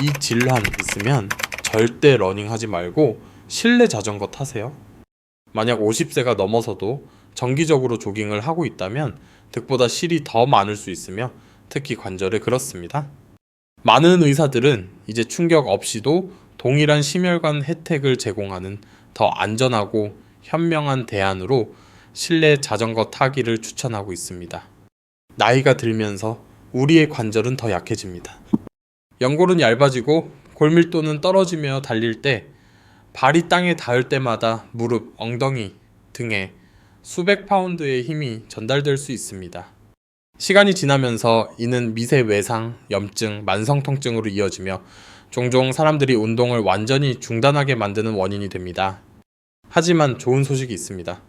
이 질환 있으면 절대 러닝하지 말고 실내 자전거 타세요. 만약 50세가 넘어서도 정기적으로 조깅을 하고 있다면 득보다 실이 더 많을 수 있으며 특히 관절에 그렇습니다. 많은 의사들은 이제 충격 없이도 동일한 심혈관 혜택을 제공하는 더 안전하고 현명한 대안으로 실내 자전거 타기를 추천하고 있습니다. 나이가 들면서 우리의 관절은 더 약해집니다. 연골은 얇아지고 골밀도는 떨어지며 달릴 때 발이 땅에 닿을 때마다 무릎, 엉덩이, 등에 수백 파운드의 힘이 전달될 수 있습니다. 시간이 지나면서 이는 미세 외상, 염증, 만성 통증으로 이어지며 종종 사람들이 운동을 완전히 중단하게 만드는 원인이 됩니다. 하지만 좋은 소식이 있습니다.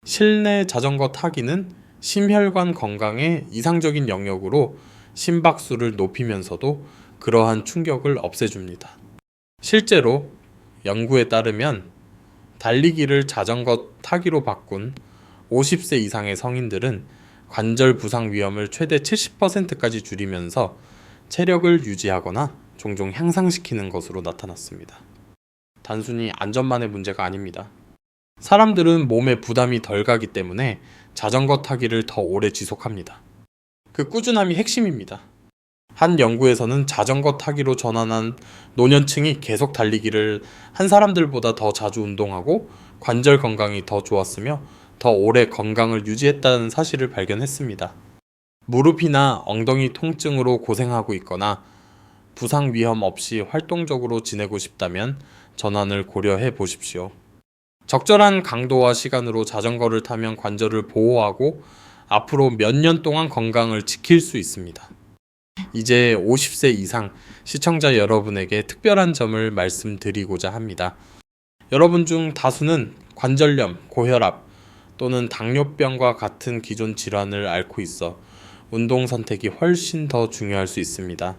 실내 자전거 타기는 심혈관 건강의 이상적인 영역으로 심박수를 높이면서도 그러한 충격을 없애줍니다. 실제로 연구에 따르면 달리기를 자전거 타기로 바꾼 50세 이상의 성인들은 관절 부상 위험을 최대 70%까지 줄이면서 체력을 유지하거나 종종 향상시키는 것으로 나타났습니다. 단순히 안전만의 문제가 아닙니다. 사람들은 몸에 부담이 덜 가기 때문에 자전거 타기를 더 오래 지속합니다. 그 꾸준함이 핵심입니다. 한 연구에서는 자전거 타기로 전환한 노년층이 계속 달리기를 한 사람들보다 더 자주 운동하고 관절 건강이 더 좋았으며 더 오래 건강을 유지했다는 사실을 발견했습니다. 무릎이나 엉덩이 통증으로 고생하고 있거나 부상 위험 없이 활동적으로 지내고 싶다면 전환을 고려해 보십시오. 적절한 강도와 시간으로 자전거를 타면 관절을 보호하고 앞으로 몇 년 동안 건강을 지킬 수 있습니다. 이제 50세 이상 시청자 여러분에게 특별한 점을 말씀드리고자 합니다. 여러분 중 다수는 관절염, 고혈압 또는 당뇨병과 같은 기존 질환을 앓고 있어 운동 선택이 훨씬 더 중요할 수 있습니다.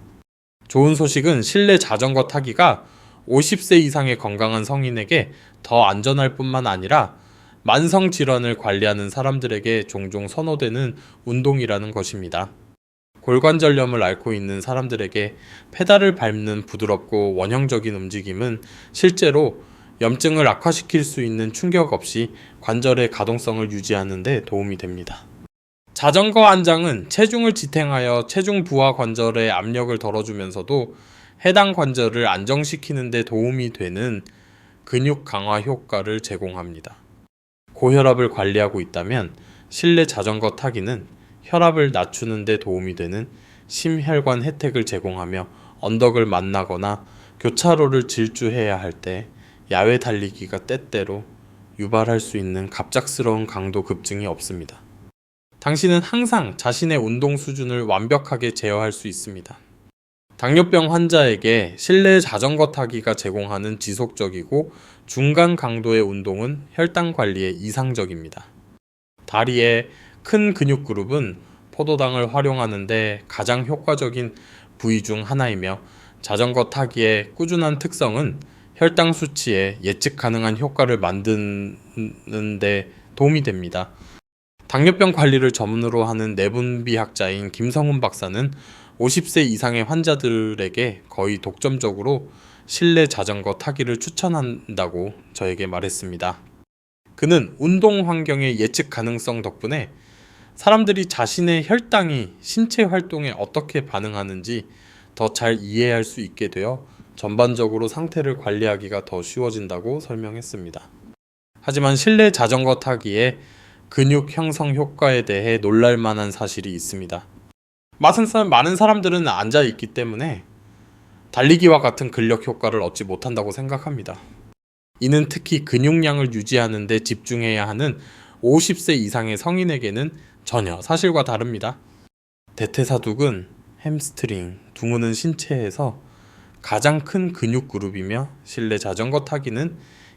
좋은 소식은 실내 자전거 타기가 50세 이상의 건강한 성인에게 더 안전할 뿐만 아니라 만성 질환을 관리하는 사람들에게 종종 선호되는 운동이라는 것입니다. 골관절염을 앓고 있는 사람들에게 페달을 밟는 부드럽고 원형적인 움직임은 실제로 염증을 악화시킬 수 있는 충격 없이 관절의 가동성을 유지하는 데 도움이 됩니다. 자전거 안장은 체중을 지탱하여 체중 부하 관절의 압력을 덜어주면서도 해당 관절을 안정시키는 데 도움이 되는 근육 강화 효과를 제공합니다. 고혈압을 관리하고 있다면 실내 자전거 타기는 혈압을 낮추는 데 도움이 되는 심혈관 혜택을 제공하며 언덕을 만나거나 교차로를 질주해야 할 때 야외 달리기가 때때로 유발할 수 있는 갑작스러운 강도 급증이 없습니다. 당신은 항상 자신의 운동 수준을 완벽하게 제어할 수 있습니다. 당뇨병 환자에게 실내 자전거 타기가 제공하는 지속적이고 중간 강도의 운동은 혈당 관리에 이상적입니다. 다리의 큰 근육 그룹은 포도당을 활용하는데 가장 효과적인 부위 중 하나이며 자전거 타기의 꾸준한 특성은 혈당 수치에 예측 가능한 효과를 만드는 데 도움이 됩니다. 당뇨병 관리를 전문으로 하는 내분비학자인 김성훈 박사는 50세 이상의 환자들에게 거의 독점적으로 실내 자전거 타기를 추천한다고 저에게 말했습니다. 그는 운동 환경의 예측 가능성 덕분에 사람들이 자신의 혈당이 신체 활동에 어떻게 반응하는지 더 잘 이해할 수 있게 되어 전반적으로 상태를 관리하기가 더 쉬워진다고 설명했습니다. 하지만 실내 자전거 타기의 근육 형성 효과에 대해 놀랄 만한 사실이 있습니다. 많은 사람들은 앉아 있기 때문에 달리기와 같은 근력 효과를 얻지 못한다고 생각합니다. 이는 특히 근육량을 유지하는 데 집중해야 하는 50세 이상의 성인에게는 전혀 사실과 다릅니다. 대퇴사두근, 햄스트링, 둥우는 신체에서 가장 큰 근육 그룹이며 실내 자전거 타기는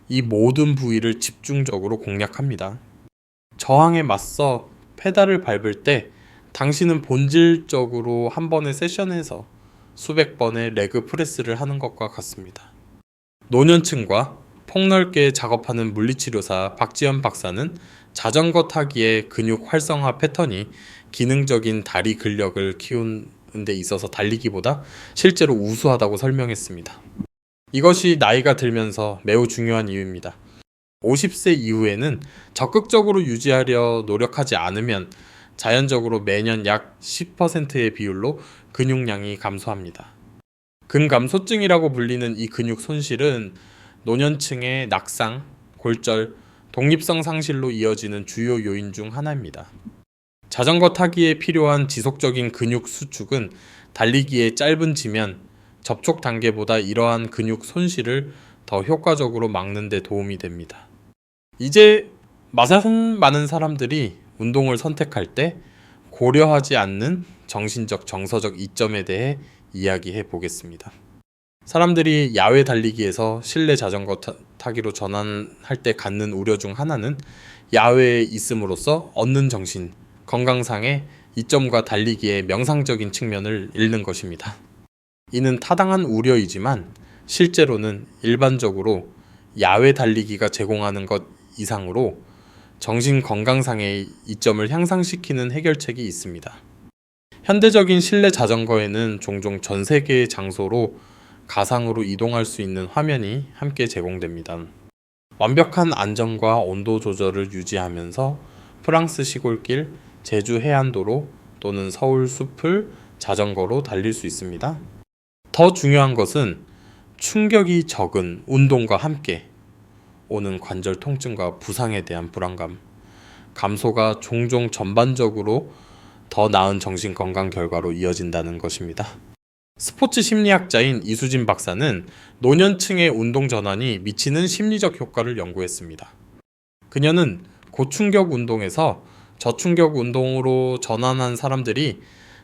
이 모든 부위를 집중적으로 공략합니다. 저항에 맞서 페달을 밟을 때 당신은 본질적으로 한 번의 세션에서 수백 번의 레그 프레스를 하는 것과 같습니다. 노년층과 폭넓게 작업하는 물리치료사 박지현 박사는 자전거 타기의 근육 활성화 패턴이 기능적인 다리 근력을 키우는 데 있어서 달리기보다 실제로 우수하다고 설명했습니다. 이것이 나이가 들면서 매우 중요한 이유입니다. 50세 이후에는 적극적으로 유지하려 노력하지 않으면 자연적으로 매년 약 10%의 비율로 근육량이 감소합니다. 근감소증이라고 불리는 이 근육 손실은 노년층의 낙상, 골절, 독립성 상실로 이어지는 주요 요인 중 하나입니다. 자전거 타기에 필요한 지속적인 근육 수축은 달리기의 짧은 지면, 접촉 단계보다 이러한 근육 손실을 더 효과적으로 막는 데 도움이 됩니다. 이제 많은 사람들이 운동을 선택할 때 고려하지 않는 정신적, 정서적 이점에 대해 이야기해 보겠습니다. 사람들이 야외 달리기에서 실내 자전거 타기로 전환할 때 갖는 우려 중 하나는 야외에 있음으로써 얻는 정신, 건강상의 이점과 달리기의 명상적인 측면을 잃는 것입니다. 이는 타당한 우려이지만 실제로는 일반적으로 야외 달리기가 제공하는 것 이상으로 정신 건강상의 이점을 향상시키는 해결책이 있습니다. 현대적인 실내 자전거에는 종종 전 세계의 장소로 가상으로 이동할 수 있는 화면이 함께 제공됩니다. 완벽한 안전과 온도 조절을 유지하면서 프랑스 시골길, 제주 해안도로 또는 서울 숲을 자전거로 달릴 수 있습니다. 더 중요한 것은 충격이 적은 운동과 함께 오는 관절 통증과 부상에 대한 불안감, 감소가 종종 전반적으로 더 나은 정신 건강 결과로 이어진다는 것입니다. 스포츠 심리학자인 이수진 박사는 노년층의 운동 전환이 미치는 심리적 효과를 연구했습니다. 그녀는 고충격 운동에서 저충격 운동으로 전환한 사람들이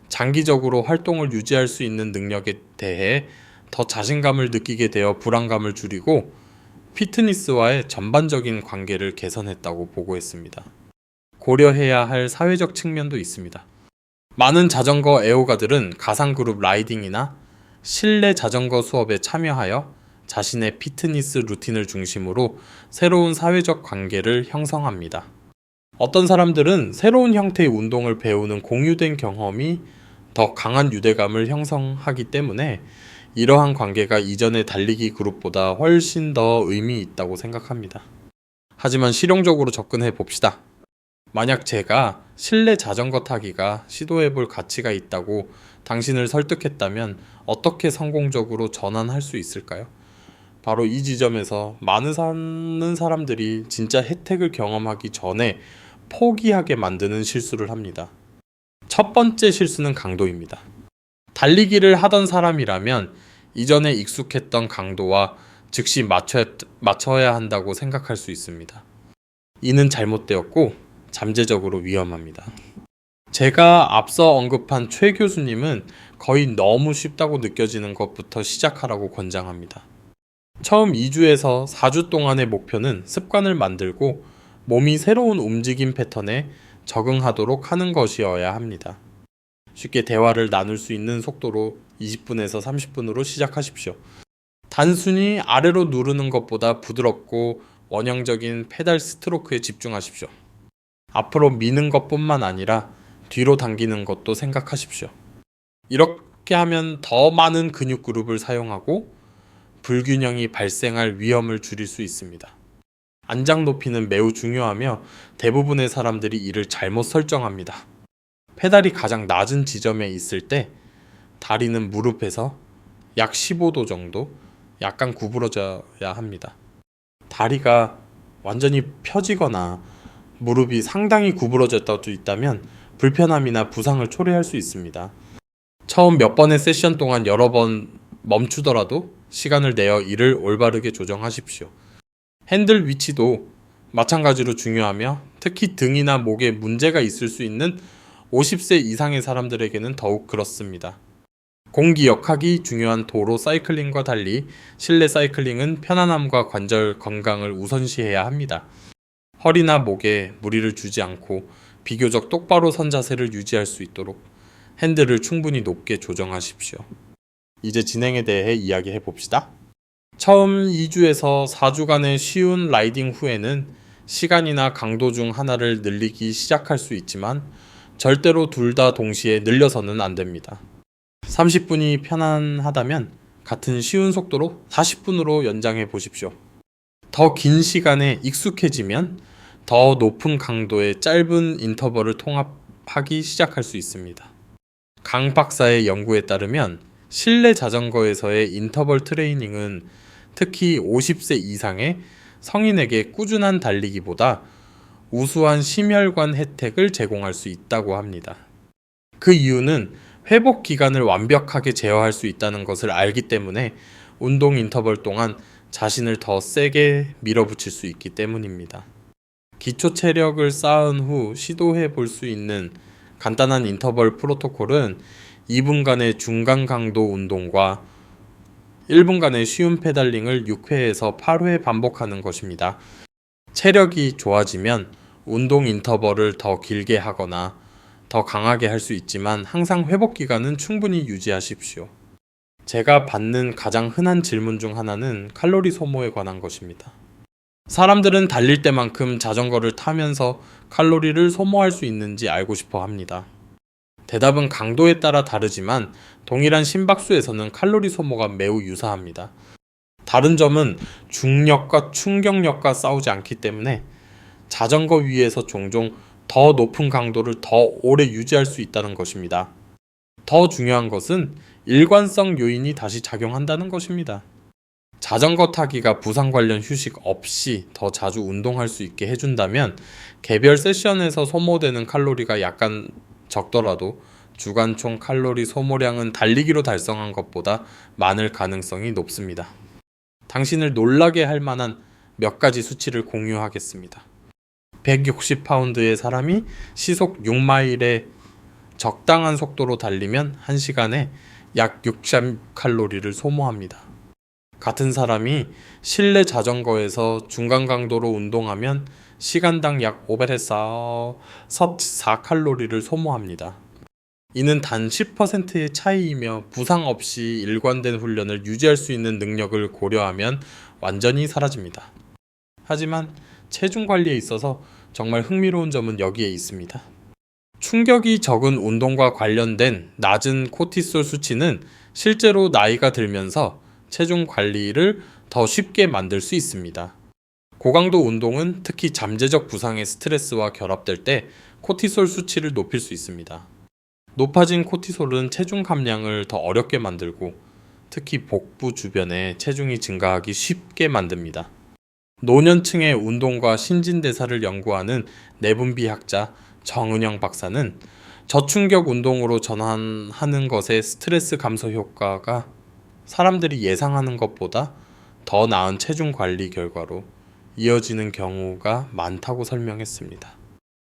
장기적으로 활동을 유지할 수 있는 능력에 대해 더 자신감을 느끼게 되어 불안감을 줄이고 피트니스와의 전반적인 관계를 개선했다고 보고했습니다. 고려해야 할 사회적 측면도 있습니다. 많은 자전거 애호가들은 가상그룹 라이딩이나 실내 자전거 수업에 참여하여 자신의 피트니스 루틴을 중심으로 새로운 사회적 관계를 형성합니다. 어떤 사람들은 새로운 형태의 운동을 배우는 공유된 경험이 더 강한 유대감을 형성하기 때문에 이러한 관계가 이전의 달리기 그룹보다 훨씬 더 의미 있다고 생각합니다. 하지만 실용적으로 접근해 봅시다. 만약 제가 실내 자전거 타기가 시도해볼 가치가 있다고 당신을 설득했다면 어떻게 성공적으로 전환할 수 있을까요? 바로 이 지점에서 많은 사람들이 진짜 혜택을 경험하기 전에 포기하게 만드는 실수를 합니다. 첫 번째 실수는 강도입니다. 달리기를 하던 사람이라면 이전에 익숙했던 강도와 즉시 맞춰야 한다고 생각할 수 있습니다. 이는 잘못되었고 잠재적으로 위험합니다. 제가 앞서 언급한 최 교수님은 거의 너무 쉽다고 느껴지는 것부터 시작하라고 권장합니다. 처음 2주에서 4주 동안의 목표는 습관을 만들고 몸이 새로운 움직임 패턴에 적응하도록 하는 것이어야 합니다. 쉽게 대화를 나눌 수 있는 속도로 20분에서 30분으로 시작하십시오. 단순히 아래로 누르는 것보다 부드럽고 원형적인 페달 스트로크에 집중하십시오. 앞으로 미는 것뿐만 아니라 뒤로 당기는 것도 생각하십시오. 이렇게 하면 더 많은 근육 그룹을 사용하고 불균형이 발생할 위험을 줄일 수 있습니다. 안장 높이는 매우 중요하며 대부분의 사람들이 이를 잘못 설정합니다. 페달이 가장 낮은 지점에 있을 때 다리는 무릎에서 약 15도 정도 약간 구부러져야 합니다. 다리가 완전히 펴지거나 무릎이 상당히 구부러졌다도 있다면 불편함이나 부상을 초래할 수 있습니다. 처음 몇 번의 세션 동안 여러 번 멈추더라도 시간을 내어 이를 올바르게 조정하십시오. 핸들 위치도 마찬가지로 중요하며 특히 등이나 목에 문제가 있을 수 있는 50세 이상의 사람들에게는 더욱 그렇습니다. 공기역학이 중요한 도로 사이클링과 달리 실내 사이클링은 편안함과 관절 건강을 우선시해야 합니다. 허리나 목에 무리를 주지 않고 비교적 똑바로 선 자세를 유지할 수 있도록 핸들을 충분히 높게 조정하십시오. 이제 진행에 대해 이야기해 봅시다. 처음 2주에서 4주간의 쉬운 라이딩 후에는 시간이나 강도 중 하나를 늘리기 시작할 수 있지만 절대로 둘 다 동시에 늘려서는 안 됩니다. 30분이 편안하다면 같은 쉬운 속도로 40분으로 연장해 보십시오. 더 긴 시간에 익숙해지면 더 높은 강도의 짧은 인터벌을 통합하기 시작할 수 있습니다. 강 박사의 연구에 따르면 실내 자전거에서의 인터벌 트레이닝은 특히 50세 이상의 성인에게 꾸준한 달리기보다 우수한 심혈관 혜택을 제공할 수 있다고 합니다. 그 이유는 회복 기간을 완벽하게 제어할 수 있다는 것을 알기 때문에 운동 인터벌 동안 자신을 더 세게 밀어붙일 수 있기 때문입니다. 기초 체력을 쌓은 후 시도해 볼 수 있는 간단한 인터벌 프로토콜은 2분간의 중간 강도 운동과 1분간의 쉬운 페달링을 6회에서 8회 반복하는 것입니다. 체력이 좋아지면 운동 인터벌을 더 길게 하거나 더 강하게 할 수 있지만 항상 회복 기간은 충분히 유지하십시오. 제가 받는 가장 흔한 질문 중 하나는 칼로리 소모에 관한 것입니다. 사람들은 달릴 때만큼 자전거를 타면서 칼로리를 소모할 수 있는지 알고 싶어 합니다. 대답은 강도에 따라 다르지만 동일한 심박수에서는 칼로리 소모가 매우 유사합니다. 다른 점은 중력과 충격력과 싸우지 않기 때문에 자전거 위에서 종종 더 높은 강도를 더 오래 유지할 수 있다는 것입니다. 더 중요한 것은 일관성 요인이 다시 작용한다는 것입니다. 자전거 타기가 부상 관련 휴식 없이 더 자주 운동할 수 있게 해준다면 개별 세션에서 소모되는 칼로리가 약간 적더라도 주간 총 칼로리 소모량은 달리기로 달성한 것보다 많을 가능성이 높습니다. 당신을 놀라게 할 만한 몇 가지 수치를 공유하겠습니다. 160파운드의 사람이 시속 6마일에 적당한 속도로 달리면 1시간에 약 60칼로리를 소모합니다. 같은 사람이 실내 자전거에서 중간 강도로 운동하면 시간당 약 500에서 4칼로리를 소모합니다. 이는 단 10%의 차이이며 부상 없이 일관된 훈련을 유지할 수 있는 능력을 고려하면 완전히 사라집니다. 하지만 체중 관리에 있어서 정말 흥미로운 점은 여기에 있습니다. 충격이 적은 운동과 관련된 낮은 코티솔 수치는 실제로 나이가 들면서 체중 관리를 더 쉽게 만들 수 있습니다. 고강도 운동은 특히 잠재적 부상의 스트레스와 결합될 때 코티솔 수치를 높일 수 있습니다. 높아진 코티솔은 체중 감량을 더 어렵게 만들고 특히 복부 주변에 체중이 증가하기 쉽게 만듭니다. 노년층의 운동과 신진대사를 연구하는 내분비학자 정은영 박사는 저충격 운동으로 전환하는 것의 스트레스 감소 효과가 사람들이 예상하는 것보다 더 나은 체중 관리 결과로 이어지는 경우가 많다고 설명했습니다.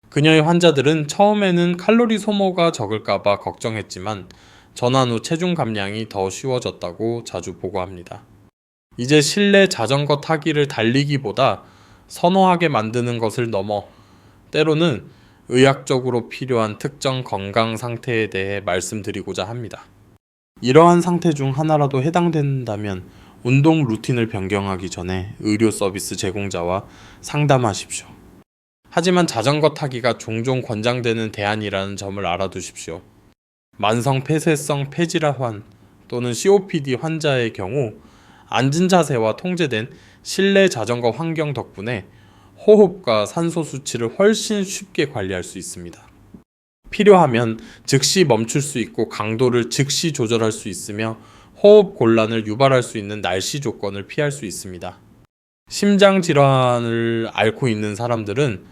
그녀의 환자들은 처음에는 칼로리 소모가 적을까봐 걱정했지만 전환 후 체중 감량이 더 쉬워졌다고 자주 보고합니다. 이제 실내 자전거 타기를 달리기보다 선호하게 만드는 것을 넘어 때로는 의학적으로 필요한 특정 건강 상태에 대해 말씀드리고자 합니다. 이러한 상태 중 하나라도 해당된다면 운동 루틴을 변경하기 전에 의료 서비스 제공자와 상담하십시오. 하지만 자전거 타기가 종종 권장되는 대안이라는 점을 알아두십시오. 만성 폐쇄성 폐질환 또는 COPD 환자의 경우 앉은 자세와 통제된 실내 자전거 환경 덕분에 호흡과 산소 수치를 훨씬 쉽게 관리할 수 있습니다. 필요하면 즉시 멈출 수 있고 강도를 즉시 조절할 수 있으며 호흡 곤란을 유발할 수 있는 날씨 조건을 피할 수 있습니다. 심장 질환을 앓고 있는 사람들은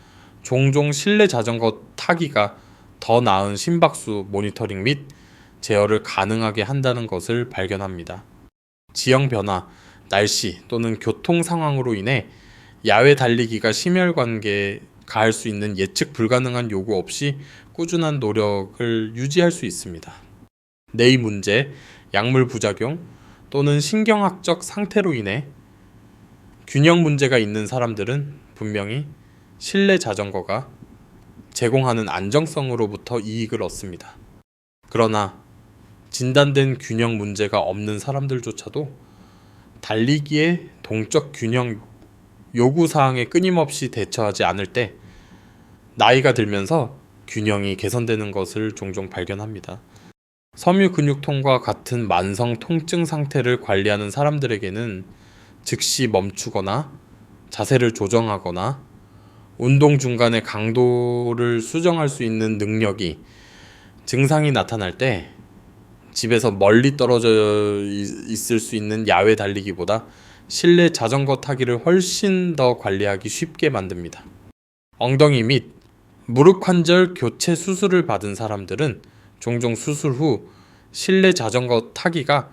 종종 실내 자전거 타기가 더 나은 심박수 모니터링 및 제어를 가능하게 한다는 것을 발견합니다. 지형 변화, 날씨 또는 교통 상황으로 인해 야외 달리기가 심혈관계에 가할 수 있는 예측 불가능한 요구 없이 꾸준한 노력을 유지할 수 있습니다. 뇌의 문제, 약물 부작용 또는 신경학적 상태로 인해 균형 문제가 있는 사람들은 분명히 실내 자전거가 제공하는 안정성으로부터 이익을 얻습니다. 그러나 진단된 균형 문제가 없는 사람들조차도 달리기의 동적 균형 요구사항에 끊임없이 대처하지 않을 때 나이가 들면서 균형이 개선되는 것을 종종 발견합니다. 섬유 근육통과 같은 만성 통증 상태를 관리하는 사람들에게는 즉시 멈추거나 자세를 조정하거나 운동 중간에 강도를 수정할 수 있는 능력이 증상이 나타날 때 집에서 멀리 떨어져 있을 수 있는 야외 달리기보다 실내 자전거 타기를 훨씬 더 관리하기 쉽게 만듭니다. 엉덩이 및 무릎 관절 교체 수술을 받은 사람들은 종종 수술 후 실내 자전거 타기가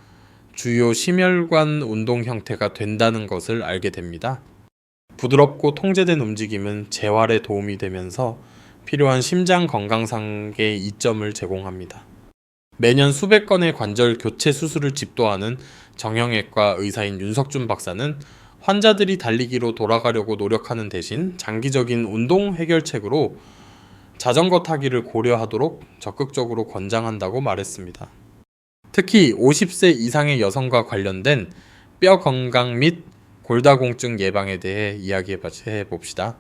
주요 심혈관 운동 형태가 된다는 것을 알게 됩니다. 부드럽고 통제된 움직임은 재활에 도움이 되면서 필요한 심장 건강상의 이점을 제공합니다. 매년 수백 건의 관절 교체 수술을 집도하는 정형외과 의사인 윤석준 박사는 환자들이 달리기로 돌아가려고 노력하는 대신 장기적인 운동 해결책으로 자전거 타기를 고려하도록 적극적으로 권장한다고 말했습니다. 특히 50세 이상의 여성과 관련된 뼈 건강 및 골다공증 예방에 대해 이야기해 봅시다.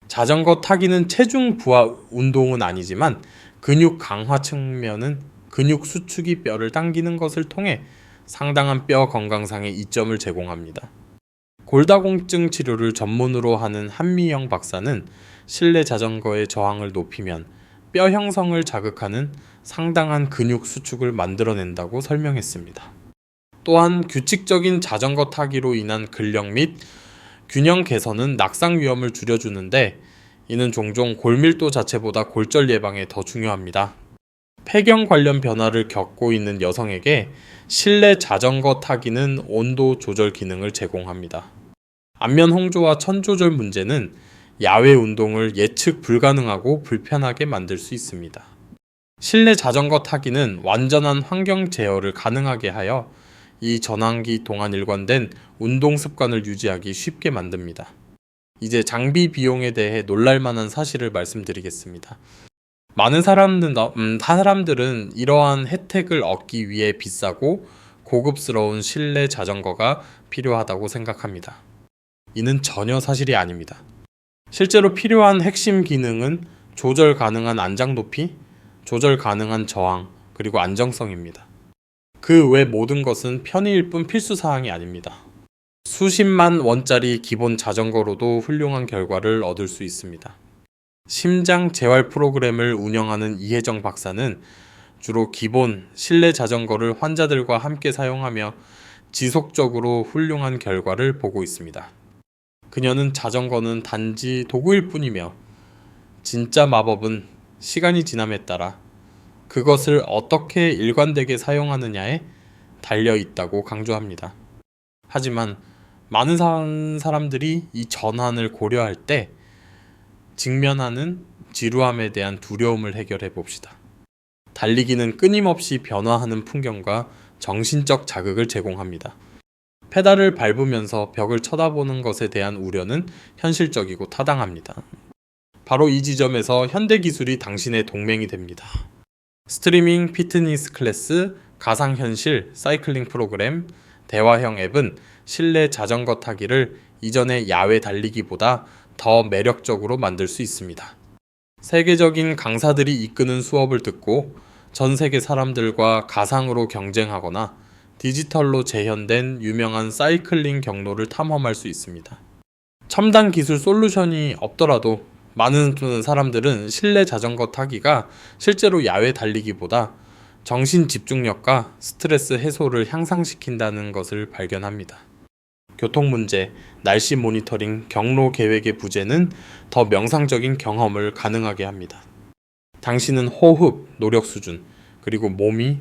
자전거 타기는 체중 부하 운동은 아니지만 근육 강화 측면은 근육 수축이 뼈를 당기는 것을 통해 상당한 뼈 건강상의 이점을 제공합니다. 골다공증 치료를 전문으로 하는 한미영 박사는 실내 자전거의 저항을 높이면 뼈 형성을 자극하는 상당한 근육 수축을 만들어낸다고 설명했습니다. 또한 규칙적인 자전거 타기로 인한 근력 및 균형 개선은 낙상 위험을 줄여주는데 이는 종종 골밀도 자체보다 골절 예방에 더 중요합니다. 폐경 관련 변화를 겪고 있는 여성에게 실내 자전거 타기는 온도 조절 기능을 제공합니다. 안면 홍조와 천 조절 문제는 야외 운동을 예측 불가능하고 불편하게 만들 수 있습니다. 실내 자전거 타기는 완전한 환경 제어를 가능하게 하여 이 전환기 동안 일관된 운동 습관을 유지하기 쉽게 만듭니다. 이제 장비 비용에 대해 놀랄만한 사실을 말씀드리겠습니다. 많은 사람들은 이러한 혜택을 얻기 위해 비싸고 고급스러운 실내 자전거가 필요하다고 생각합니다. 이는 전혀 사실이 아닙니다. 실제로 필요한 핵심 기능은 조절 가능한 안장 높이, 조절 가능한 저항, 그리고 안정성입니다. 그 외 모든 것은 편의일 뿐 필수 사항이 아닙니다. 수십만 원짜리 기본 자전거로도 훌륭한 결과를 얻을 수 있습니다. 심장 재활 프로그램을 운영하는 이혜정 박사는 주로 기본 실내 자전거를 환자들과 함께 사용하며 지속적으로 훌륭한 결과를 보고 있습니다. 그녀는 자전거는 단지 도구일 뿐이며 진짜 마법은 시간이 지남에 따라 그것을 어떻게 일관되게 사용하느냐에 달려 있다고 강조합니다. 하지만 많은 사람들이 이 전환을 고려할 때 직면하는 지루함에 대한 두려움을 해결해 봅시다. 달리기는 끊임없이 변화하는 풍경과 정신적 자극을 제공합니다. 페달을 밟으면서 벽을 쳐다보는 것에 대한 우려는 현실적이고 타당합니다. 바로 이 지점에서 현대 기술이 당신의 동맹이 됩니다. 스트리밍 피트니스 클래스, 가상현실 사이클링 프로그램, 대화형 앱은 실내 자전거 타기를 이전의 야외 달리기보다 더 매력적으로 만들 수 있습니다. 세계적인 강사들이 이끄는 수업을 듣고 전 세계 사람들과 가상으로 경쟁하거나 디지털로 재현된 유명한 사이클링 경로를 탐험할 수 있습니다. 첨단 기술 솔루션이 없더라도 많은 사람들은 실내 자전거 타기가 실제로 야외 달리기보다 정신 집중력과 스트레스 해소를 향상시킨다는 것을 발견합니다. 교통 문제, 날씨 모니터링, 경로 계획의 부재는 더 명상적인 경험을 가능하게 합니다. 당신은 호흡, 노력 수준, 그리고 몸이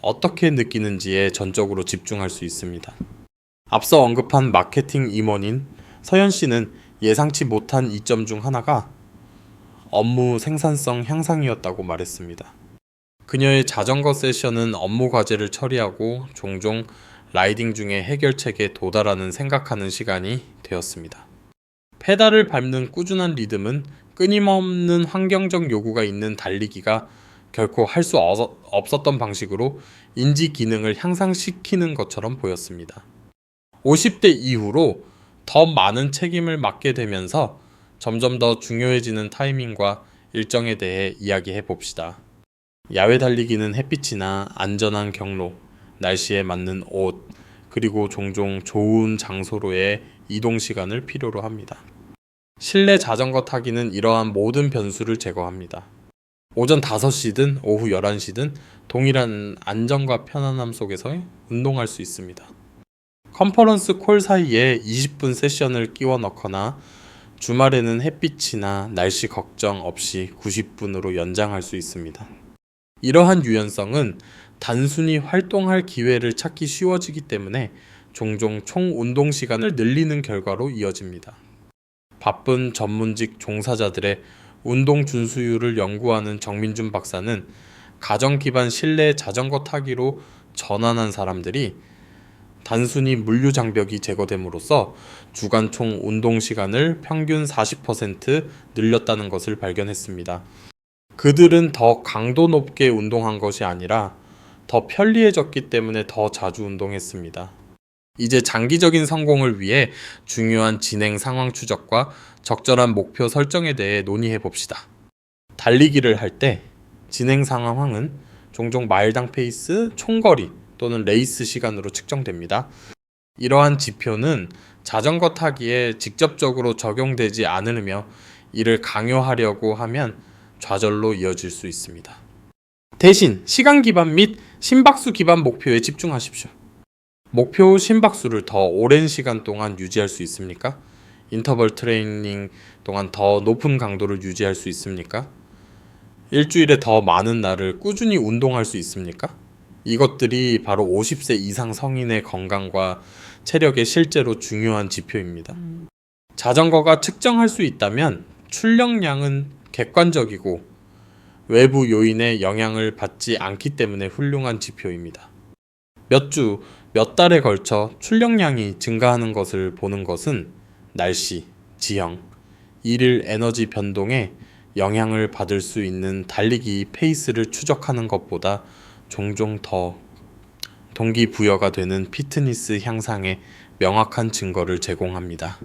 어떻게 느끼는지에 전적으로 집중할 수 있습니다. 앞서 언급한 마케팅 임원인 서현 씨는 예상치 못한 이점 중 하나가 업무 생산성 향상이었다고 말했습니다. 그녀의 자전거 세션은 업무 과제를 처리하고 종종 라이딩 중에 해결책에 도달하는 생각하는 시간이 되었습니다. 페달을 밟는 꾸준한 리듬은 끊임없는 환경적 요구가 있는 달리기가 결코 할 수 없었던 방식으로 인지 기능을 향상시키는 것처럼 보였습니다. 50대 이후로 더 많은 책임을 맡게 되면서 점점 더 중요해지는 타이밍과 일정에 대해 이야기해 봅시다. 야외 달리기는 햇빛이나 안전한 경로, 날씨에 맞는 옷, 그리고 종종 좋은 장소로의 이동 시간을 필요로 합니다. 실내 자전거 타기는 이러한 모든 변수를 제거합니다. 오전 5시든 오후 11시든 동일한 안정과 편안함 속에서 운동할 수 있습니다. 컨퍼런스 콜 사이에 20분 세션을 끼워 넣거나 주말에는 햇빛이나 날씨 걱정 없이 90분으로 연장할 수 있습니다. 이러한 유연성은 단순히 활동할 기회를 찾기 쉬워지기 때문에 종종 총 운동 시간을 늘리는 결과로 이어집니다. 바쁜 전문직 종사자들의 운동 준수율을 연구하는 정민준 박사는 가정 기반 실내 자전거 타기로 전환한 사람들이 단순히 물류 장벽이 제거됨으로써 주간 총 운동 시간을 평균 40% 늘렸다는 것을 발견했습니다. 그들은 더 강도 높게 운동한 것이 아니라 더 편리해졌기 때문에 더 자주 운동했습니다. 이제 장기적인 성공을 위해 중요한 진행 상황 추적과 적절한 목표 설정에 대해 논의해 봅시다. 달리기를 할 때 진행 상황은 종종 마일당 페이스, 총거리 또는 레이스 시간으로 측정됩니다. 이러한 지표는 자전거 타기에 직접적으로 적용되지 않으며 이를 강요하려고 하면 좌절로 이어질 수 있습니다. 대신 시간 기반 및 심박수 기반 목표에 집중하십시오. 목표 심박수를 더 오랜 시간 동안 유지할 수 있습니까? 인터벌 트레이닝 동안 더 높은 강도를 유지할 수 있습니까? 일주일에 더 많은 날을 꾸준히 운동할 수 있습니까? 이것들이 바로 50세 이상 성인의 건강과 체력에 실제로 중요한 지표입니다. 자전거가 측정할 수 있다면 출력량은 객관적이고 외부 요인의 영향을 받지 않기 때문에 훌륭한 지표입니다. 몇 주, 몇 달에 걸쳐 출력량이 증가하는 것을 보는 것은 날씨, 지형, 일일 에너지 변동에 영향을 받을 수 있는 달리기 페이스를 추적하는 것보다 종종 더 동기부여가 되는 피트니스 향상에 명확한 증거를 제공합니다.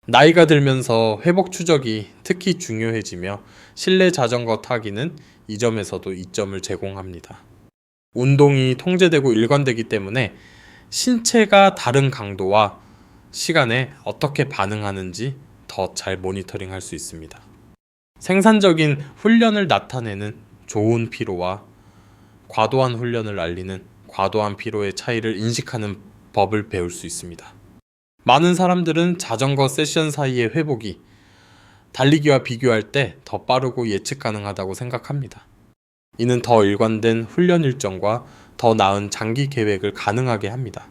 나이가 들면서 회복 추적이 특히 중요해지며 실내 자전거 타기는 이 점에서도 이점을 제공합니다. 운동이 통제되고 일관되기 때문에 신체가 다른 강도와 시간에 어떻게 반응하는지 더 잘 모니터링할 수 있습니다. 생산적인 훈련을 나타내는 좋은 피로와 과도한 훈련을 알리는 과도한 피로의 차이를 인식하는 법을 배울 수 있습니다. 많은 사람들은 자전거 세션 사이의 회복이 달리기와 비교할 때 더 빠르고 예측 가능하다고 생각합니다. 이는 더 일관된 훈련 일정과 더 나은 장기 계획을 가능하게 합니다.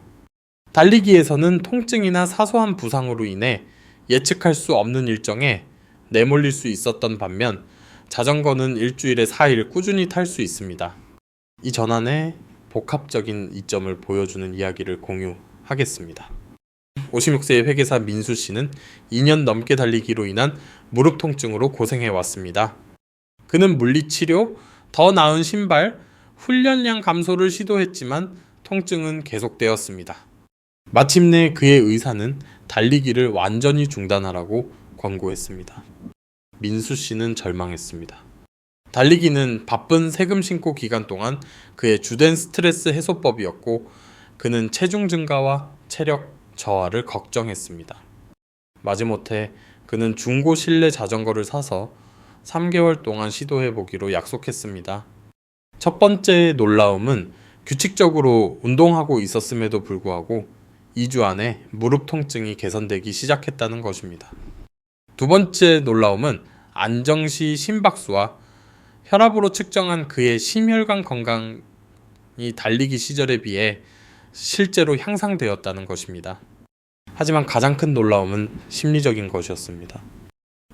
달리기에서는 통증이나 사소한 부상으로 인해 예측할 수 없는 일정에 내몰릴 수 있었던 반면 자전거는 일주일에 4일 꾸준히 탈 수 있습니다. 이 전환의 복합적인 이점을 보여주는 이야기를 공유하겠습니다. 56세의 회계사 민수 씨는 2년 넘게 달리기로 인한 무릎 통증으로 고생해 왔습니다. 그는 물리치료, 더 나은 신발, 훈련량 감소를 시도했지만 통증은 계속되었습니다. 마침내 그의 의사는 달리기를 완전히 중단하라고 권고했습니다. 민수 씨는 절망했습니다. 달리기는 바쁜 세금 신고 기간 동안 그의 주된 스트레스 해소법이었고 그는 체중 증가와 체력 저하를 걱정했습니다. 마지못해 그는 중고 실내 자전거를 사서 3개월 동안 시도해보기로 약속했습니다. 첫 번째 놀라움은 규칙적으로 운동하고 있었음에도 불구하고 2주 안에 무릎 통증이 개선되기 시작했다는 것입니다. 두 번째 놀라움은 안정시 심박수와 혈압으로 측정한 그의 심혈관 건강이 달리기 시절에 비해 실제로 향상되었다는 것입니다. 하지만 가장 큰 놀라움은 심리적인 것이었습니다.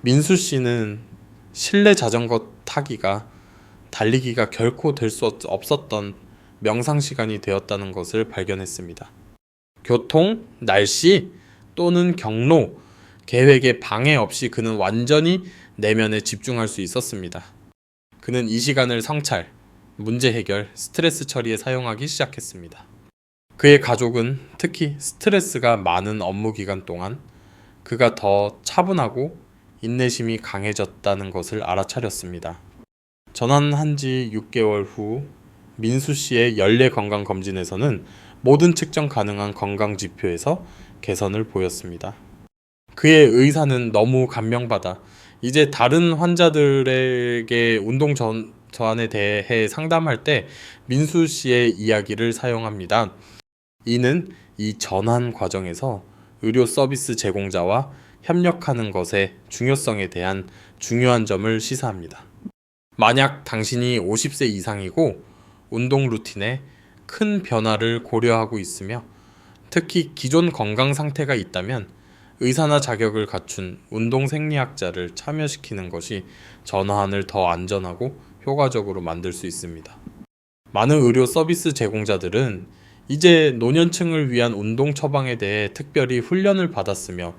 민수 씨는 실내 자전거 타기가 달리기가 결코 될 수 없었던 명상 시간이 되었다는 것을 발견했습니다. 교통, 날씨 또는 경로, 계획에 방해 없이 그는 완전히 내면에 집중할 수 있었습니다. 그는 이 시간을 성찰, 문제 해결, 스트레스 처리에 사용하기 시작했습니다. 그의 가족은 특히 스트레스가 많은 업무 기간 동안 그가 더 차분하고 인내심이 강해졌다는 것을 알아차렸습니다. 전환한 지 6개월 후 민수 씨의 연례 건강 검진에서는 모든 측정 가능한 건강 지표에서 개선을 보였습니다. 그의 의사는 너무 감명받아 이제 다른 환자들에게 운동 저한에 대해 상담할 때 민수 씨의 이야기를 사용합니다. 이는 이 전환 과정에서 의료 서비스 제공자와 협력하는 것의 중요성에 대한 중요한 점을 시사합니다. 만약 당신이 50세 이상이고 운동 루틴에 큰 변화를 고려하고 있으며 특히 기존 건강 상태가 있다면 의사나 자격을 갖춘 운동 생리학자를 참여시키는 것이 전환을 더 안전하고 효과적으로 만들 수 있습니다. 많은 의료 서비스 제공자들은 이제 노년층을 위한 운동 처방에 대해 특별히 훈련을 받았으며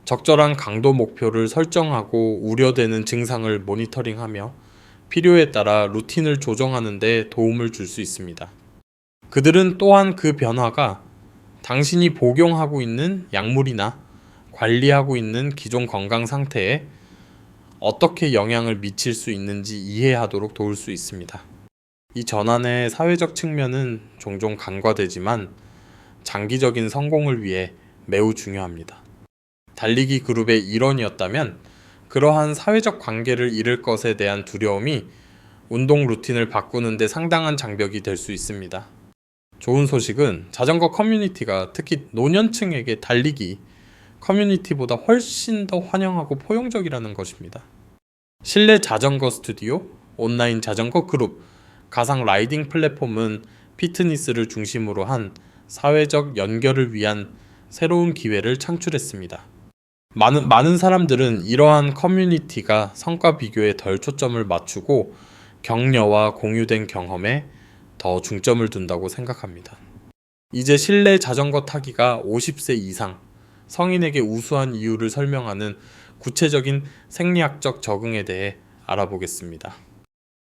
적절한 강도 목표를 설정하고 우려되는 증상을 모니터링하며 필요에 따라 루틴을 조정하는 데 도움을 줄 수 있습니다. 그들은 또한 그 변화가 당신이 복용하고 있는 약물이나 관리하고 있는 기존 건강 상태에 어떻게 영향을 미칠 수 있는지 이해하도록 도울 수 있습니다. 이 전환의 사회적 측면은 종종 간과되지만 장기적인 성공을 위해 매우 중요합니다. 달리기 그룹의 일원이었다면 그러한 사회적 관계를 잃을 것에 대한 두려움이 운동 루틴을 바꾸는 데 상당한 장벽이 될 수 있습니다. 좋은 소식은 자전거 커뮤니티가 특히 노년층에게 달리기 커뮤니티보다 훨씬 더 환영하고 포용적이라는 것입니다. 실내 자전거 스튜디오, 온라인 자전거 그룹, 가상 라이딩 플랫폼은 피트니스를 중심으로 한 사회적 연결을 위한 새로운 기회를 창출했습니다. 많은 사람들은 이러한 커뮤니티가 성과 비교에 덜 초점을 맞추고 격려와 공유된 경험에 더 중점을 둔다고 생각합니다. 이제 실내 자전거 타기가 50세 이상 성인에게 우수한 이유를 설명하는 구체적인 생리학적 적응에 대해 알아보겠습니다.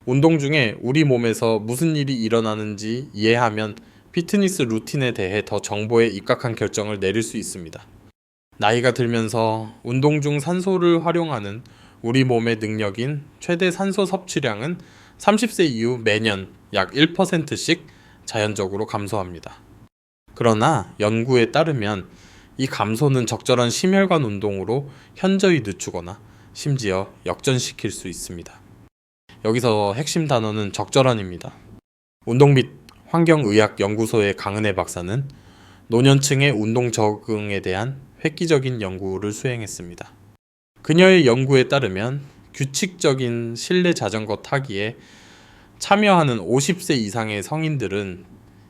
운동 중에 우리 몸에서 무슨 일이 일어나는지 이해하면 피트니스 루틴에 대해 더 정보에 입각한 결정을 내릴 수 있습니다. 나이가 들면서 운동 중 산소를 활용하는 우리 몸의 능력인 최대 산소 섭취량은 30세 이후 매년 약 1%씩 자연적으로 감소합니다. 그러나 연구에 따르면 이 감소는 적절한 심혈관 운동으로 현저히 늦추거나 심지어 역전시킬 수 있습니다. 여기서 핵심 단어는 적절한입니다. 운동 및 환경의학연구소의 강은혜 박사는 노년층의 운동 적응에 대한 획기적인 연구를 수행했습니다. 그녀의 연구에 따르면 규칙적인 실내 자전거 타기에 참여하는 50세 이상의 성인들은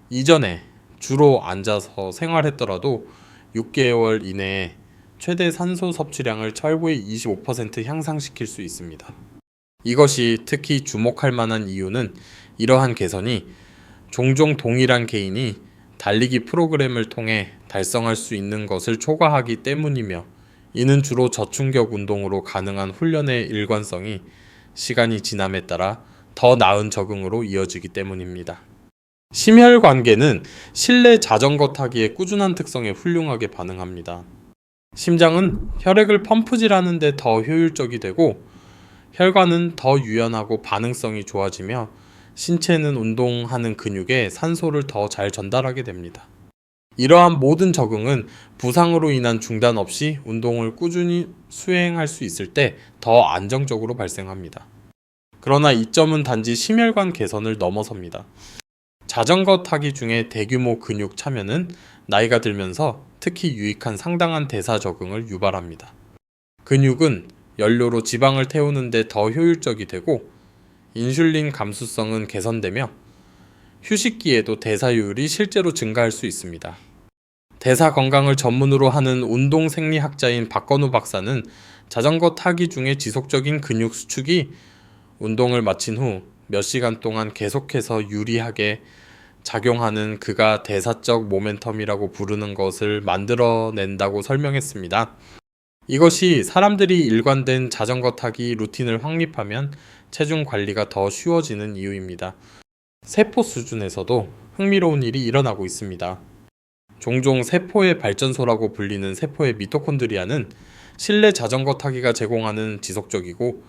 이전에 주로 앉아서 생활했더라도 6개월 이내에 최대 산소 섭취량을 최고의 25% 향상시킬 수 있습니다. 이것이 특히 주목할 만한 이유는 이러한 개선이 종종 동일한 개인이 달리기 프로그램을 통해 달성할 수 있는 것을 초과하기 때문이며 이는 주로 저충격 운동으로 가능한 훈련의 일관성이 시간이 지남에 따라 더 나은 적응으로 이어지기 때문입니다. 심혈관계는 실내 자전거 타기의 꾸준한 특성에 훌륭하게 반응합니다. 심장은 혈액을 펌프질하는 데 더 효율적이 되고 혈관은 더 유연하고 반응성이 좋아지며 신체는 운동하는 근육에 산소를 더 잘 전달하게 됩니다. 이러한 모든 적응은 부상으로 인한 중단 없이 운동을 꾸준히 수행할 수 있을 때 더 안정적으로 발생합니다. 그러나 이점은 단지 심혈관 개선을 넘어섭니다. 자전거 타기 중에 대규모 근육 참여는 나이가 들면서 특히 유익한 상당한 대사 적응을 유발합니다. 근육은 연료로 지방을 태우는 데 더 효율적이 되고 인슐린 감수성은 개선되며 휴식기에도 대사율이 실제로 증가할 수 있습니다. 대사 건강을 전문으로 하는 운동 생리학자인 박건우 박사는 자전거 타기 중에 지속적인 근육 수축이 운동을 마친 후 몇 시간 동안 계속해서 유리하게 작용하는 그가 대사적 모멘텀이라고 부르는 것을 만들어낸다고 설명했습니다. 이것이 사람들이 일관된 자전거 타기 루틴을 확립하면 체중 관리가 더 쉬워지는 이유입니다. 세포 수준에서도 흥미로운 일이 일어나고 있습니다. 종종 세포의 발전소라고 불리는 세포의 미토콘드리아는 실내 자전거 타기가 제공하는 지속적이고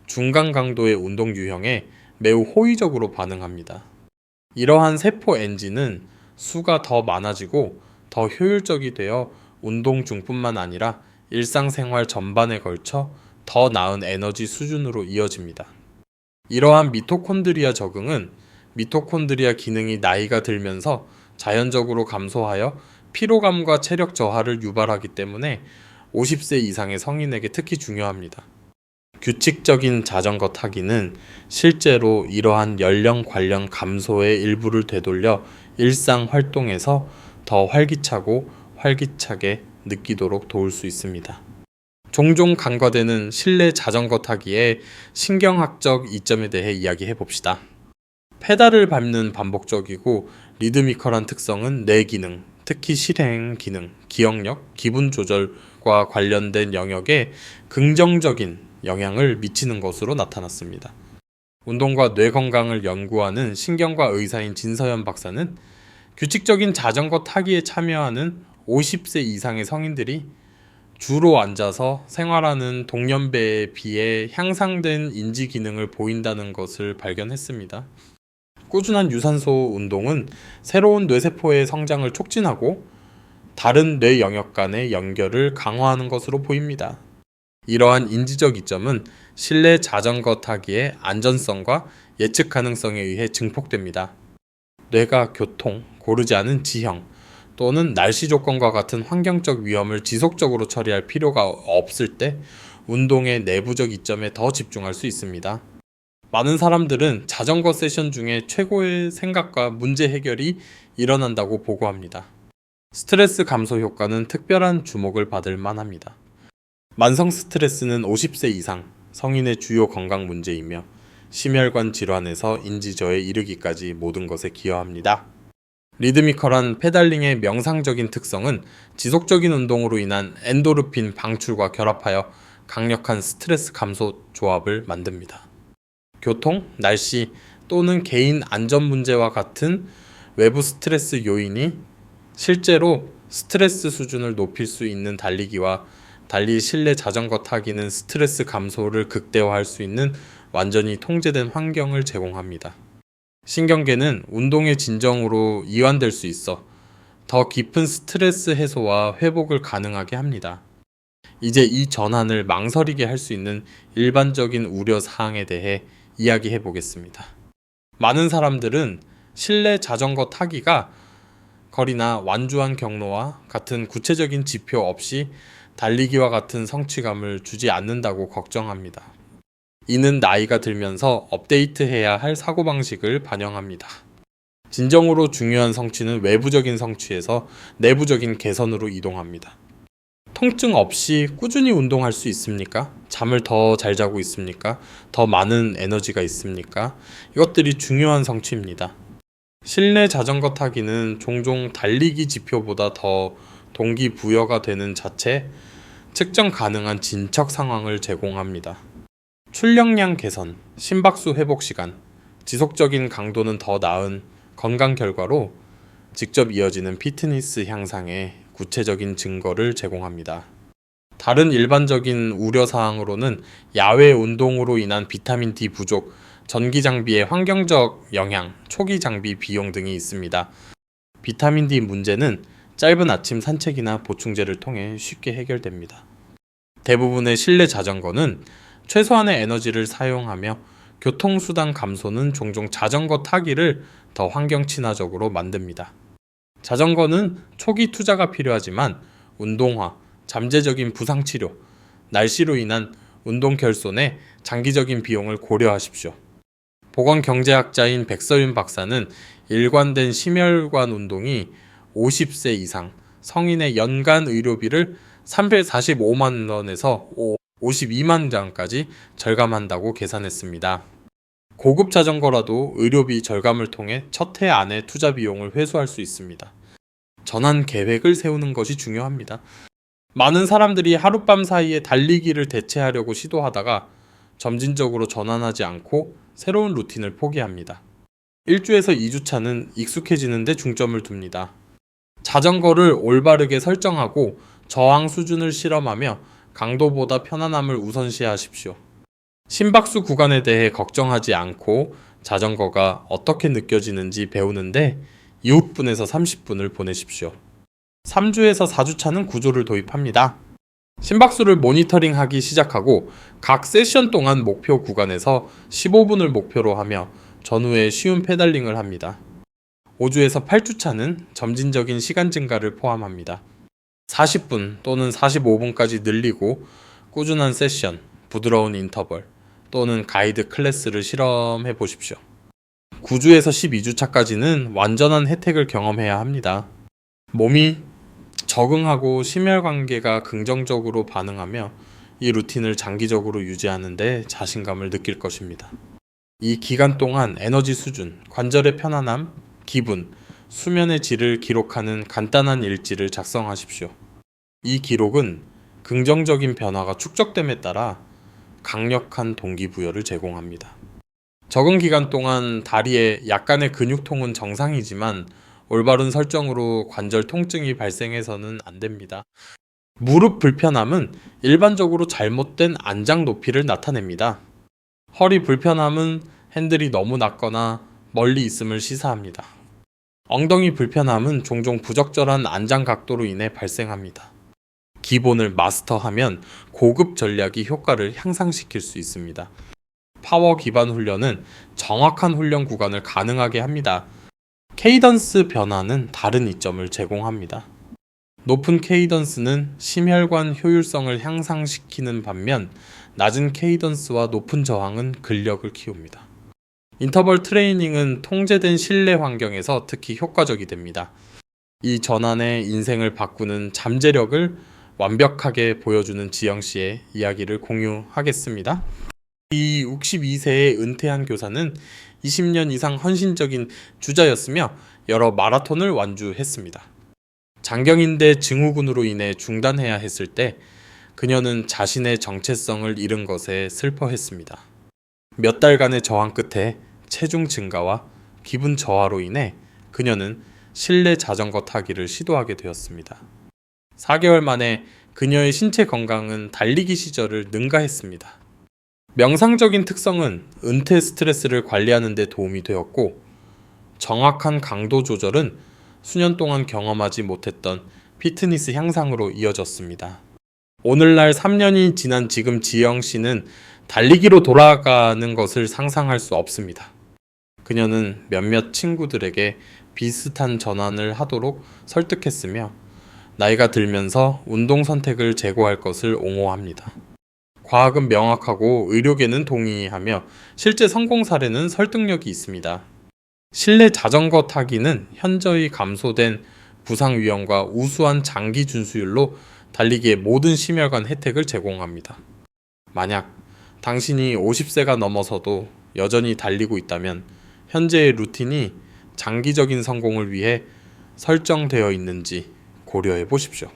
중간 강도의 운동 유형에 매우 호의적으로 반응합니다. 이러한 세포 엔진은 수가 더 많아지고 더 효율적이 되어 운동 중뿐만 아니라 일상생활 전반에 걸쳐 더 나은 에너지 수준으로 이어집니다. 이러한 미토콘드리아 적응은 미토콘드리아 기능이 나이가 들면서 자연적으로 감소하여 피로감과 체력 저하를 유발하기 때문에 50세 이상의 성인에게 특히 중요합니다. 규칙적인 자전거 타기는 실제로 이러한 연령 관련 감소의 일부를 되돌려 일상 활동에서 더 활기차고 활기차게 느끼도록 도울 수 있습니다. 종종 간과되는 실내 자전거 타기의 신경학적 이점에 대해 이야기해 봅시다. 페달을 밟는 반복적이고 리드미컬한 특성은 뇌 기능, 특히 실행 기능, 기억력, 기분 조절과 관련된 영역에 긍정적인 영향을 미치는 것으로 나타났습니다. 운동과 뇌 건강을 연구하는 신경과 의사인 진서연 박사는 규칙적인 자전거 타기에 참여하는 50세 이상의 성인들이 주로 앉아서 생활하는 동년배에 비해 향상된 인지 기능을 보인다는 것을 발견했습니다. 꾸준한 유산소 운동은 새로운 뇌세포의 성장을 촉진하고 다른 뇌 영역 간의 연결을 강화하는 것으로 보입니다. 이러한 인지적 이점은 실내 자전거 타기의 안전성과 예측 가능성에 의해 증폭됩니다. 뇌가 교통, 고르지 않은 지형 또는 날씨 조건과 같은 환경적 위험을 지속적으로 처리할 필요가 없을 때 운동의 내부적 이점에 더 집중할 수 있습니다. 많은 사람들은 자전거 세션 중에 최고의 생각과 문제 해결이 일어난다고 보고합니다. 스트레스 감소 효과는 특별한 주목을 받을 만합니다. 만성 스트레스는 50세 이상 성인의 주요 건강 문제이며 심혈관 질환에서 인지저에 이르기까지 모든 것에 기여합니다. 리드미컬한 페달링의 명상적인 특성은 지속적인 운동으로 인한 엔도르핀 방출과 결합하여 강력한 스트레스 감소 조합을 만듭니다. 교통, 날씨 또는 개인 안전 문제와 같은 외부 스트레스 요인이 실제로 스트레스 수준을 높일 수 있는 달리기와 달리 실내 자전거 타기는 스트레스 감소를 극대화할 수 있는 완전히 통제된 환경을 제공합니다. 신경계는 운동의 진정으로 이완될 수 있어 더 깊은 스트레스 해소와 회복을 가능하게 합니다. 이제 이 전환을 망설이게 할 수 있는 일반적인 우려 사항에 대해 이야기해 보겠습니다. 많은 사람들은 실내 자전거 타기가 거리나 완주한 경로와 같은 구체적인 지표 없이 달리기와 같은 성취감을 주지 않는다고 걱정합니다. 이는 나이가 들면서 업데이트해야 할 사고방식을 반영합니다. 진정으로 중요한 성취는 외부적인 성취에서 내부적인 개선으로 이동합니다. 통증 없이 꾸준히 운동할 수 있습니까? 잠을 더 잘 자고 있습니까? 더 많은 에너지가 있습니까? 이것들이 중요한 성취입니다. 실내 자전거 타기는 종종 달리기 지표보다 더 동기부여가 되는 자체 측정 가능한 진척 상황을 제공합니다. 출력량 개선, 심박수 회복 시간, 지속적인 강도는 더 나은 건강 결과로 직접 이어지는 피트니스 향상에 구체적인 증거를 제공합니다. 다른 일반적인 우려사항으로는 야외 운동으로 인한 비타민 D 부족, 전기 장비의 환경적 영향, 초기 장비 비용 등이 있습니다. 비타민 D 문제는 짧은 아침 산책이나 보충제를 통해 쉽게 해결됩니다. 대부분의 실내 자전거는 최소한의 에너지를 사용하며 교통수단 감소는 종종 자전거 타기를 더 환경 친화적으로 만듭니다. 자전거는 초기 투자가 필요하지만 운동화, 잠재적인 부상 치료, 날씨로 인한 운동 결손의 장기적인 비용을 고려하십시오. 보건경제학자인 백서윤 박사는 일관된 심혈관 운동이 50세 이상 성인의 연간 의료비를 345만 원에서 52만 원까지 절감한다고 계산했습니다. 고급 자전거라도 의료비 절감을 통해 첫 해 안에 투자 비용을 회수할 수 있습니다. 전환 계획을 세우는 것이 중요합니다. 많은 사람들이 하룻밤 사이에 달리기를 대체하려고 시도하다가 점진적으로 전환하지 않고 새로운 루틴을 포기합니다. 1주에서 2주차는 익숙해지는 데 중점을 둡니다. 자전거를 올바르게 설정하고 저항 수준을 실험하며 강도보다 편안함을 우선시하십시오. 심박수 구간에 대해 걱정하지 않고 자전거가 어떻게 느껴지는지 배우는데 20분에서 30분을 보내십시오. 3주에서 4주차는 구조를 도입합니다. 심박수를 모니터링하기 시작하고 각 세션 동안 목표 구간에서 15분을 목표로 하며 전후에 쉬운 페달링을 합니다. 5주에서 8주차는 점진적인 시간 증가를 포함합니다. 40분 또는 45분까지 늘리고 꾸준한 세션, 부드러운 인터벌 또는 가이드 클래스를 실험해 보십시오. 9주에서 12주차까지는 완전한 혜택을 경험해야 합니다. 몸이 적응하고 심혈관계가 긍정적으로 반응하며 이 루틴을 장기적으로 유지하는 데 자신감을 느낄 것입니다. 이 기간 동안 에너지 수준, 관절의 편안함, 기분, 수면의 질을 기록하는 간단한 일지를 작성하십시오. 이 기록은 긍정적인 변화가 축적됨에 따라 강력한 동기부여를 제공합니다. 적응 기간 동안 다리에 약간의 근육통은 정상이지만 올바른 설정으로 관절 통증이 발생해서는 안 됩니다. 무릎 불편함은 일반적으로 잘못된 안장 높이를 나타냅니다. 허리 불편함은 핸들이 너무 낮거나 멀리 있음을 시사합니다. 엉덩이 불편함은 종종 부적절한 안장 각도로 인해 발생합니다. 기본을 마스터하면 고급 전략이 효과를 향상시킬 수 있습니다. 파워 기반 훈련은 정확한 훈련 구간을 가능하게 합니다. 케이던스 변화는 다른 이점을 제공합니다. 높은 케이던스는 심혈관 효율성을 향상시키는 반면 낮은 케이던스와 높은 저항은 근력을 키웁니다. 인터벌 트레이닝은 통제된 실내 환경에서 특히 효과적이 됩니다. 이 전환의 인생을 바꾸는 잠재력을 완벽하게 보여주는 지영 씨의 이야기를 공유하겠습니다. 이 62세의 은퇴한 교사는 20년 이상 헌신적인 주자였으며 여러 마라톤을 완주했습니다. 장경인대 증후군으로 인해 중단해야 했을 때 그녀는 자신의 정체성을 잃은 것에 슬퍼했습니다. 몇 달간의 저항 끝에 체중 증가와 기분 저하로 인해 그녀는 실내 자전거 타기를 시도하게 되었습니다. 4개월 만에 그녀의 신체 건강은 달리기 시절을 능가했습니다. 명상적인 특성은 은퇴 스트레스를 관리하는 데 도움이 되었고 정확한 강도 조절은 수년 동안 경험하지 못했던 피트니스 향상으로 이어졌습니다. 오늘날 3년이 지난 지금 지영 씨는 달리기로 돌아가는 것을 상상할 수 없습니다. 그녀는 몇몇 친구들에게 비슷한 전환을 하도록 설득했으며 나이가 들면서 운동 선택을 재고할 것을 옹호합니다. 과학은 명확하고 의료계는 동의하며 실제 성공 사례는 설득력이 있습니다. 실내 자전거 타기는 현저히 감소된 부상 위험과 우수한 장기 준수율로 달리기의 모든 심혈관 혜택을 제공합니다. 만약 당신이 50세가 넘어서도 여전히 달리고 있다면 현재의 루틴이 장기적인 성공을 위해 설정되어 있는지 고려해 보십시오.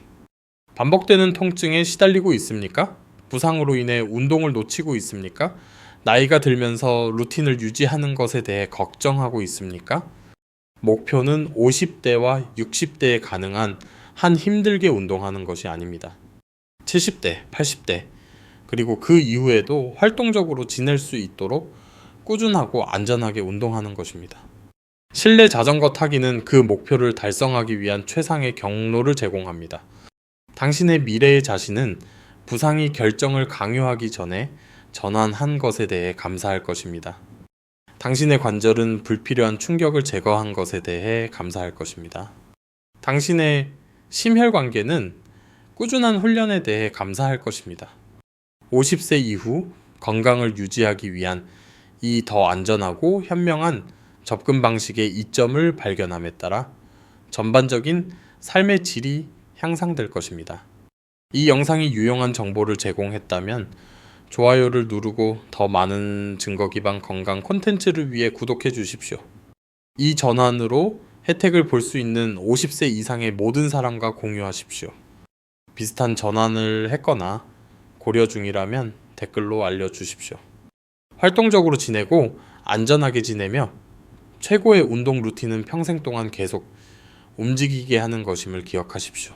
반복되는 통증에 시달리고 있습니까? 부상으로 인해 운동을 놓치고 있습니까? 나이가 들면서 루틴을 유지하는 것에 대해 걱정하고 있습니까? 목표는 50대와 60대에 가능한 한 힘들게 운동하는 것이 아닙니다. 70대, 80대, 그리고 그 이후에도 활동적으로 지낼 수 있도록 꾸준하고 안전하게 운동하는 것입니다. 실내 자전거 타기는 그 목표를 달성하기 위한 최상의 경로를 제공합니다. 당신의 미래의 자신은 부상이 결정을 강요하기 전에 전환한 것에 대해 감사할 것입니다. 당신의 관절은 불필요한 충격을 제거한 것에 대해 감사할 것입니다. 당신의 심혈관계는 꾸준한 훈련에 대해 감사할 것입니다. 50세 이후 건강을 유지하기 위한 이 더 안전하고 현명한 접근 방식의 이점을 발견함에 따라 전반적인 삶의 질이 향상될 것입니다. 이 영상이 유용한 정보를 제공했다면 좋아요를 누르고 더 많은 증거 기반 건강 콘텐츠를 위해 구독해 주십시오. 이 전환으로 혜택을 볼 수 있는 50세 이상의 모든 사람과 공유하십시오. 비슷한 전환을 했거나 고려 중이라면 댓글로 알려주십시오. 활동적으로 지내고 안전하게 지내며 최고의 운동 루틴은 평생 동안 계속 움직이게 하는 것임을 기억하십시오.